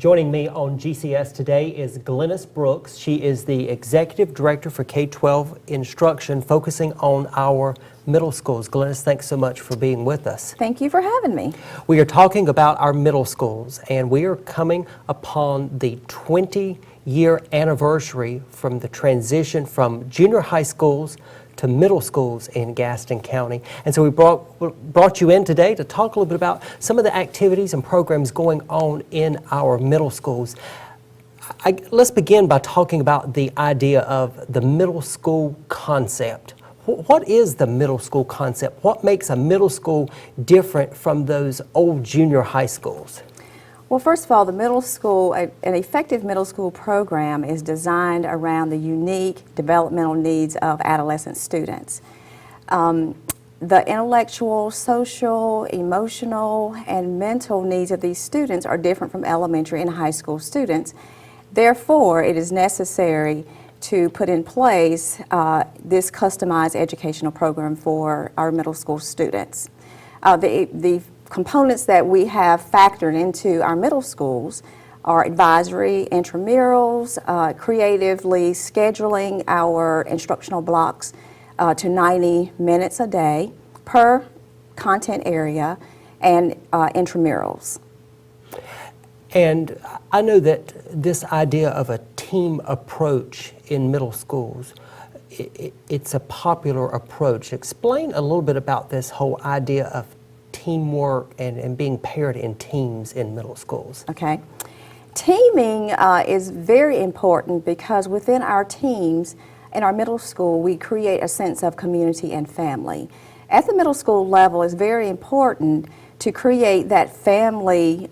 Joining me on GCS today is Glynis Brooks. She is the Executive Director for K-12 Instruction, focusing on our middle schools. Glynis, thanks so much for being with us. Thank you for having me. We are talking about our middle schools, and we are coming upon the 20-year anniversary from the transition from junior high schools to middle schools in Gaston County. And so we brought you in today to talk a little bit about some of the activities and programs going on in our middle schools. Let's begin by talking about the idea of the middle school concept. What is the middle school concept? What makes a middle school different from those old junior high schools? Well, first of all, the middle school, an effective middle school program is designed around the unique developmental needs of adolescent students. The intellectual, social, emotional, and mental needs of these students are different from elementary and high school students. Therefore, it is necessary to put in place this customized educational program for our middle school students. The components that we have factored into our middle schools are advisory, intramurals, creatively scheduling our instructional blocks to 90 minutes a day per content area, and intramurals. And I know that this idea of a team approach in middle schools, it's a popular approach. Explain a little bit about this whole idea of teamwork and being paired in teams in middle schools. Okay. Teaming is very important because within our teams in our middle school, we create a sense of community and family. At the middle school level, it's very important to create that family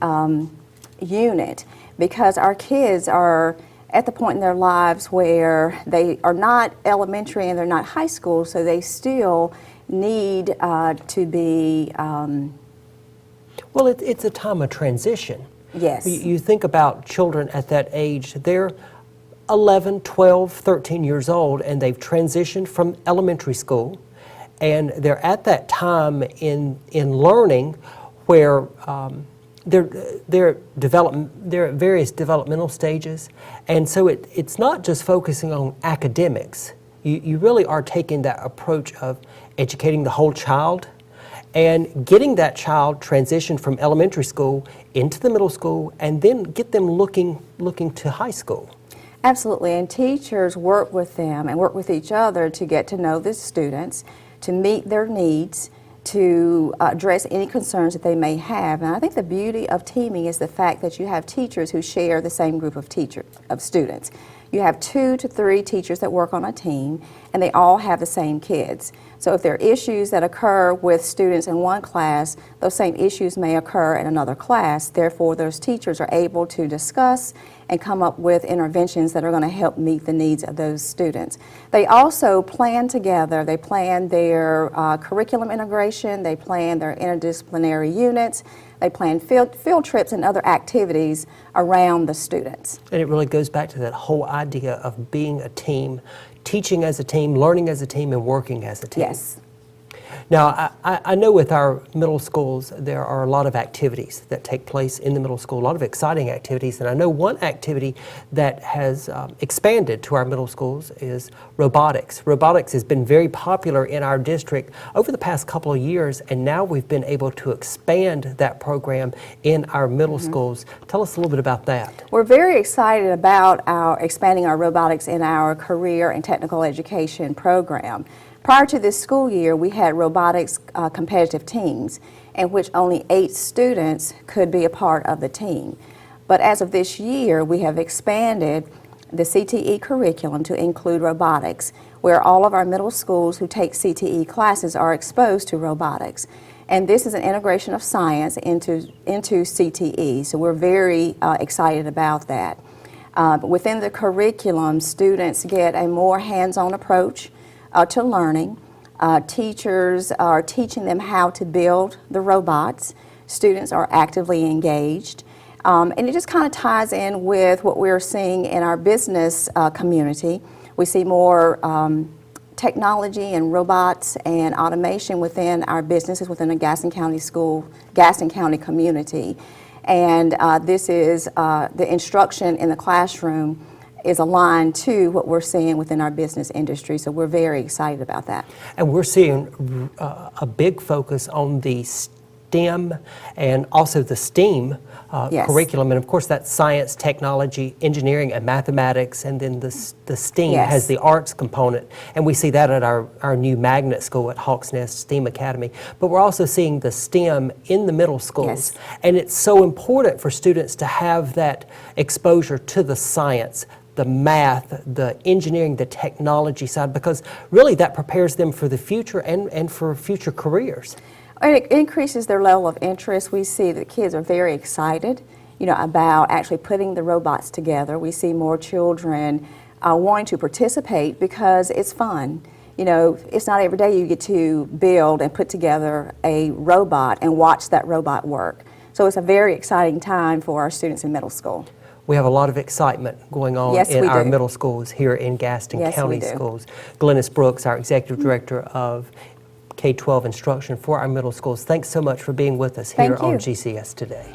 unit because our kids are at the point in their lives where they are not elementary and they're not high school, so they still need to be... Well, it's a time of transition. Yes. You think about children at that age, they're 11, 12, 13 years old, and they've transitioned from elementary school, and they're at that time in learning where they're at various developmental stages, and so it's not just focusing on academics. You really are taking that approach of educating the whole child and getting that child transitioned from elementary school into the middle school and then get them looking to high school. Absolutely, and teachers work with them and work with each other to get to know the students, to meet their needs, to address any concerns that they may have. And I think the beauty of teaming is the fact that you have teachers who share the same group of students. You have 2 to 3 teachers that work on a team, and they all have the same kids. So if there are issues that occur with students in one class, those same issues may occur in another class. Therefore, those teachers are able to discuss and come up with interventions that are going to help meet the needs of those students. They also plan together. They plan their curriculum integration. They plan their interdisciplinary units. They plan field trips and other activities around the students. And it really goes back to that whole idea of being a team, teaching as a team, learning as a team, and working as a team. Yes. Now, I know with our middle schools, there are a lot of activities that take place in the middle school, a lot of exciting activities, and I know one activity that has expanded to our middle schools is robotics. Robotics has been very popular in our district over the past couple of years, and now we've been able to expand that program in our middle schools. Tell us a little bit about that. We're very excited about expanding our robotics in our career and technical education program. Prior to this school year, we had robotics competitive teams in which only 8 students could be a part of the team. But as of this year, we have expanded the CTE curriculum to include robotics, where all of our middle schools who take CTE classes are exposed to robotics. And this is an integration of science into CTE, so we're very excited about that. Within the curriculum, students get a more hands-on approach to learning. Teachers are teaching them how to build the robots. Students are actively engaged. And it just kind of ties in with what we're seeing in our business community. We see more technology and robots and automation within our businesses within the Gaston County community. And this is the instruction in the classroom is aligned to what we're seeing within our business industry. So we're very excited about that. And we're seeing a big focus on the STEM and also the STEAM Yes. curriculum. And of course, that's science, technology, engineering, and mathematics. And then the STEAM Yes. has the arts component. And we see that at our new magnet school at Hawks Nest STEAM Academy. But we're also seeing the STEM in the middle schools. Yes. And it's so important for students to have that exposure to the science, the math, the engineering, the technology side, because really that prepares them for the future and for future careers. And it increases their level of interest. We see that kids are very excited, about actually putting the robots together. We see more children wanting to participate because it's fun. It's not every day you get to build and put together a robot and watch that robot work. So it's a very exciting time for our students in middle school. We have a lot of excitement going on Yes, in we our do. middle schools here in Gaston Yes, we County do. Schools. Glynis Brooks, our Executive Director of K-12 Instruction for our middle schools. Thanks so much for being with us here Thank you. on GCS Today.